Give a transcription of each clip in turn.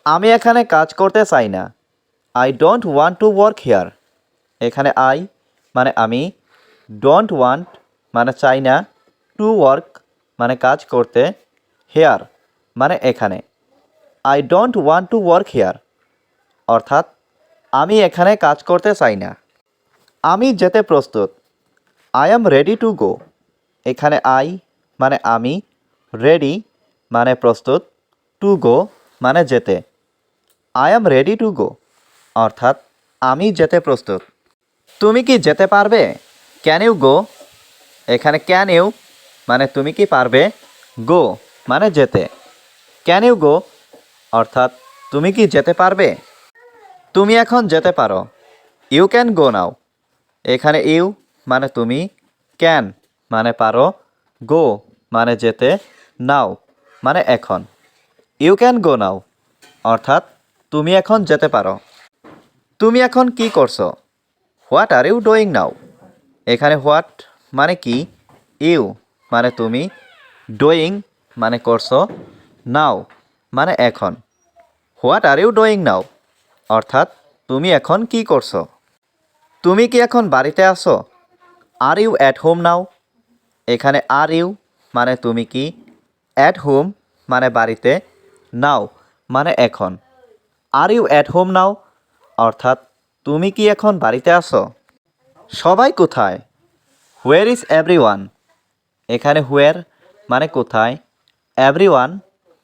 আমি এখানে কাজ করতে চাই না। I don't want to work here. এখানে আই মানে আমি, ডোন্ট ওয়ান্ট মানে চাই না, টু ওয়ার্ক মানে কাজ করতে, হেয়ার মানে এখানে। I don't want to work hair অর্থাৎ আমি এখানে কাজ করতে চাই না। আমি যেতে প্রস্তুত। আই অ্যাম রেডি টু গো। এখানে আই মানে আমি, রেডি মানে প্রস্তুত, টু গো মানে যেতে। I am ready to go অর্থাৎ আমি যেতে প্রস্তুত। তুমি কি যেতে পারবে? Can you go? এখানে ক্যান ইউ মানে তুমি কি পারবে, গো মানে যেতে। ক্যান ইউ গো অর্থাৎ তুমি কি যেতে পারবে? তুমি এখন যেতে পারো। ইউ ক্যান গো নাও। এখানে ইউ মানে তুমি, ক্যান মানে পারো, গো মানে যেতে, নাও মানে এখন। ইউ ক্যান গো নাও অর্থাৎ তুমি এখন যেতে পারো। তুমি এখন কি করছো? What are you doing now? এখানে হোয়াট মানে কি, ইউ মানে তুমি, ডুইং মানে করছো, নাও মানে এখন। What are you doing now অর্থাৎ তুমি এখন কি করছো? তুমি কি এখন বাড়িতে আছো? Are you at home now? এখানে আর ইউ মানে তুমি কি, অ্যাট হোম মানে বাড়িতে, নাও মানে এখন। Are you at home now অর্থাৎ তুমি কি এখন বাড়িতে আছো? সবাই কোথায়? Where is everyone? এখানে হোয়ার মানে কোথায়, এভরিওয়ান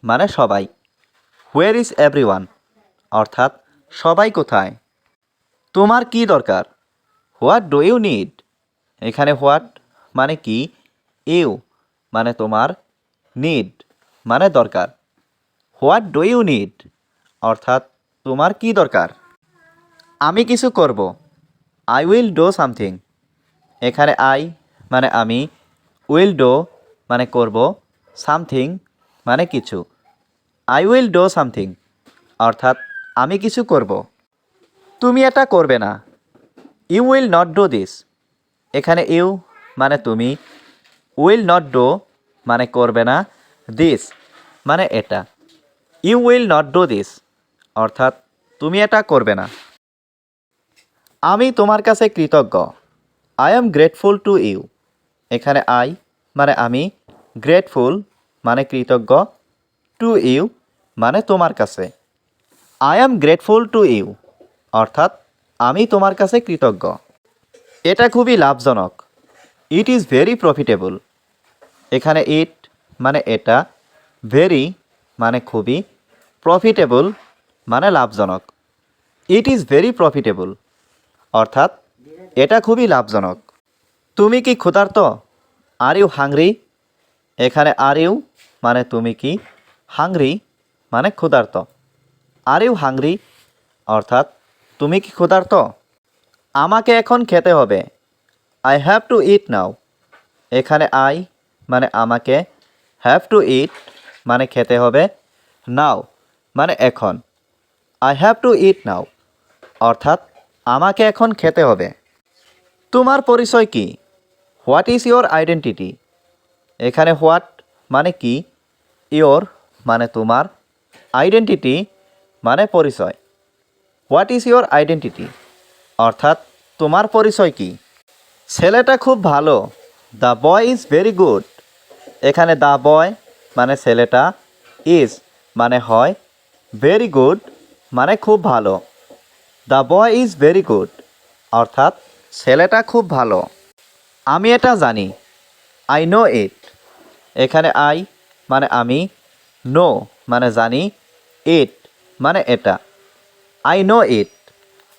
মানে সবাই। হোয়ার ইজ এভরিওয়ান অর্থাৎ সবাই কোথায়? তোমার কি দরকার? What do you need? এখানে হোয়াট মানে কি, ইউ মানে তোমার, নিড মানে দরকার। হোয়াট ডু ইউ নিড অর্থাৎ তোমার কি দরকার? আমি কিছু করব। I will do something. এখানে আই মানে আমি, উইল ডু মানে করব, সামথিং মানে কিছু। আই উইল ডু সামথিং অর্থাৎ আমি কিছু করব। তুমি এটা করবে না। You will not do this. এখানে ইউ মানে তুমি, উইল নট ডু মানে করবে না, দিস মানে এটা। You will not do this অর্থাৎ তুমি এটা করবে না। আমি তোমার কাছে কৃতজ্ঞ। I am grateful to you. এখানে আই মানে আমি, গ্রেটফুল মানে কৃতজ্ঞ, টু ইউ মানে তোমার কাছে। I am grateful to you অর্থাৎ আমি তোমার কাছে কৃতজ্ঞ। এটা খুবই লাভজনক। It is very profitable. এখানে ইট মানে এটা, ভেরি মানে খুবই, প্রফিটেবল মানে লাভজনক। ইট ইজ ভেরি প্রফিটেবল অর্থাৎ এটা খুবই লাভজনক। তুমি কি ক্ষুধার্ত? Are you hungry? এখানে আর ইউ মানে তুমি কি, হাংরি মানে ক্ষুধার্ত। আর ইউ হাংরি অর্থাৎ তুমি কি ক্ষুধার্ত? আমাকে এখন খেতে হবে। আই হ্যাভ টু ইট নাও। এখানে আই মানে আমাকে, হ্যাভ টু ইট মানে খেতে হবে, নাও মানে এখন। আই হ্যাভ টু ইট নাও অর্থাৎ আমাকে এখন খেতে হবে। তোমার পরিচয় কি? What is your identity? এখানে হোয়াট মানে কি, ইয়োর মানে তোমার, আইডেন্টিটি মানে পরিচয়। হোয়াট ইজ ইয়োর আইডেন্টিটি অর্থাৎ তোমার পরিচয় কি? ছেলেটা খুব ভালো। The boy is very good. এখানে দ্য বয় মানে ছেলেটা, ইজ মানে হয়, ভেরি গুড মানে খুব ভালো। The boy is very good অর্থাৎ ছেলেটা খুব ভালো। আমি এটা জানি। আই নো ইট। এখানে আই মানে আমি, নো মানে জানি, ইট মানে এটা। আই নো ইট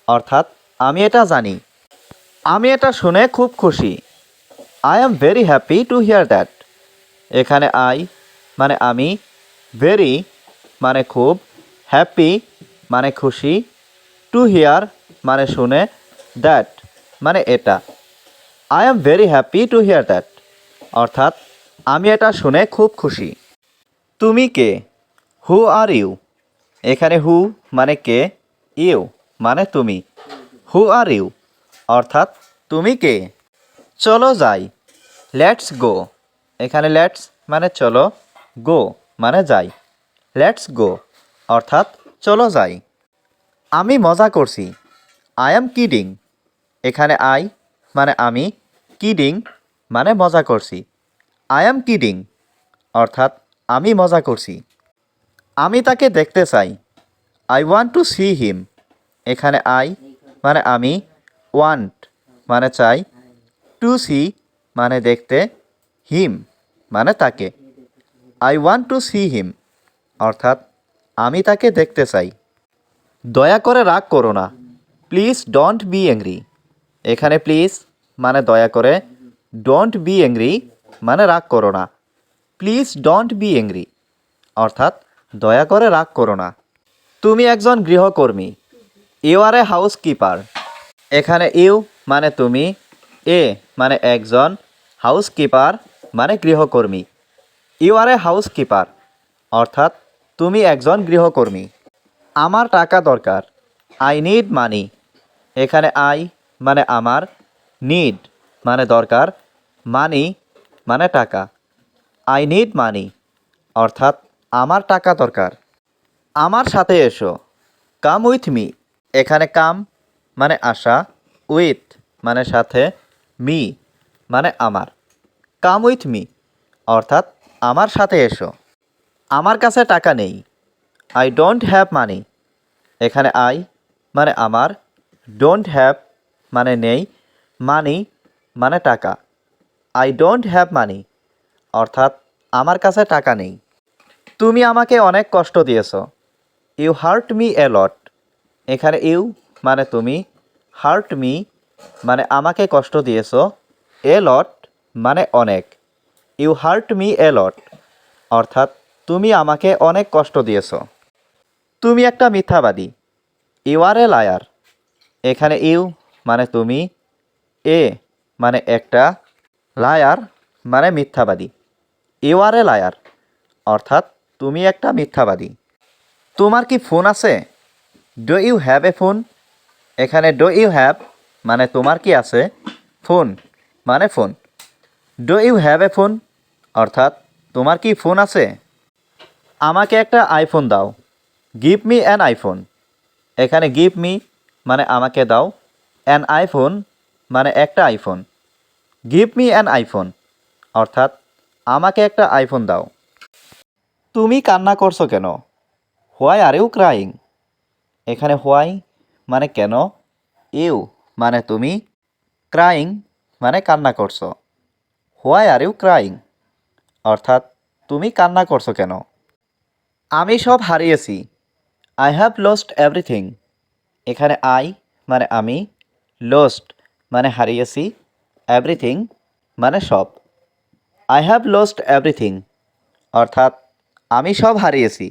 অর্থাৎ আমি এটা জানি। আমি এটা শুনে খুব খুশি। I am very happy to here that. এখানে আই মানে আমি, ভেরি মানে খুব, হ্যাপি মানে খুশি, টু হিয়ার মানে শুনে, দ্যাট মানে এটা। I am very happy to here that অর্থাৎ আমি এটা শুনে খুব খুশি। তুমি কে? হু আর ইউ? এখানে হু মানে কে, ইউ মানে তুমি। হু আর ইউ অর্থাৎ তুমি কে? চলো যাই। Let's go. এখানে লেটস মানে চলো, গো মানে যাই। লেটস গো অর্থাৎ চলো যাই। আমি মজা করছি। I am kidding. এখানে আই মানে আমি, কিডিং মানে মজা করছি। আই অ্যাম কিডিং অর্থাৎ আমি মজা করছি। আমি তাকে দেখতে চাই। I want to see him. এখানে আই মানে আমি, ওয়ান্ট মানে চাই, টু সি মানে দেখতে, হিম মানে তাকে। I want to see him অর্থাৎ আমি তাকে দেখতে চাই। দয়া করে রাগ করো না। Please don't be angry. এখানে প্লিজ মানে দয়া করে, ডোন্ট বি অ্যাংরি মানে রাগ করো না। প্লিজ ডোন্ট বি অ্যাংরি অর্থাৎ দয়া করে রাগ করো না। তুমি একজন গৃহকর্মী। You are a housekeeper. এখানে ইউ মানে তুমি, এ মানে একজন, হাউস কিপার মানে গৃহকর্মী। You are a housekeeper অর্থাৎ তুমি একজন গৃহকর্মী। আমার টাকা দরকার। I need money. এখানে আই মানে আমার, নিড মানে দরকার, মানি মানে টাকা। আই নিড মানি অর্থাৎ আমার টাকা দরকার। আমার সাথে এসো। Come with me. এখানে কাম মানে আসা, উইথ মানে সাথে, মি মানে আমার। কাম উইথ মি অর্থাৎ আমার সাথে এসো। আমার কাছে টাকা নেই। I don't have money. এখানে আই মানে আমার, ডোন্ট হ্যাভ মানে নেই, মানি মানে টাকা। আই ডোন্ট হ্যাভ মানি অর্থাৎ আমার কাছে টাকা নেই। তুমি আমাকে অনেক কষ্ট দিয়েছো। ইউ হার্ট মি এ লট। এখানে ইউ মানে তুমি, হার্ট মি মানে আমাকে কষ্ট দিয়েছো, এ লট মানে অনেক। You hurt me a lot অর্থাৎ তুমি আমাকে অনেক কষ্ট দিয়েছো। তুমি একটা মিথ্যাবাদী। You are a liar. এখানে ইউ মানে তুমি, এ মানে একটা, লায়ার মানে মিথ্যাবাদী। ইউ আর এ লায়ার অর্থাৎ তুমি একটা মিথ্যাবাদী। তোমার কি ফোন আছে? Do you have a phone. এখানে ডু ইউ হ্যাভ মানে তোমার কি আছে, ফোন মানে phone. Do you have a phone অর্থাৎ তোমার কি ফোন আছে? আমাকে একটা আইফোন দাও। Give me an iPhone. এখানে গিভ মি মানে আমাকে দাও, অ্যান আইফোন মানে একটা iPhone. Give me an iPhone অর্থাৎ আমাকে একটা আইফোন দাও। তুমি কান্না করছো কেন? Why are you crying. এখানে হোয়াই মানে কেন, ইউ মানে তুমি, ক্রাইং মানে কান্না করছো। হোয়াই আর ইউ ক্রাইং অর্থাৎ তুমি কান্না করছো কেন? আমি সব হারিয়েছি। I have lost everything. এখানে আই মানে আমি, লস্ট মানে হারিয়েছি, এভরিথিং মানে সব। আই হ্যাভ লস্ট এভরিথিং অর্থাৎ আমি সব হারিয়েছি।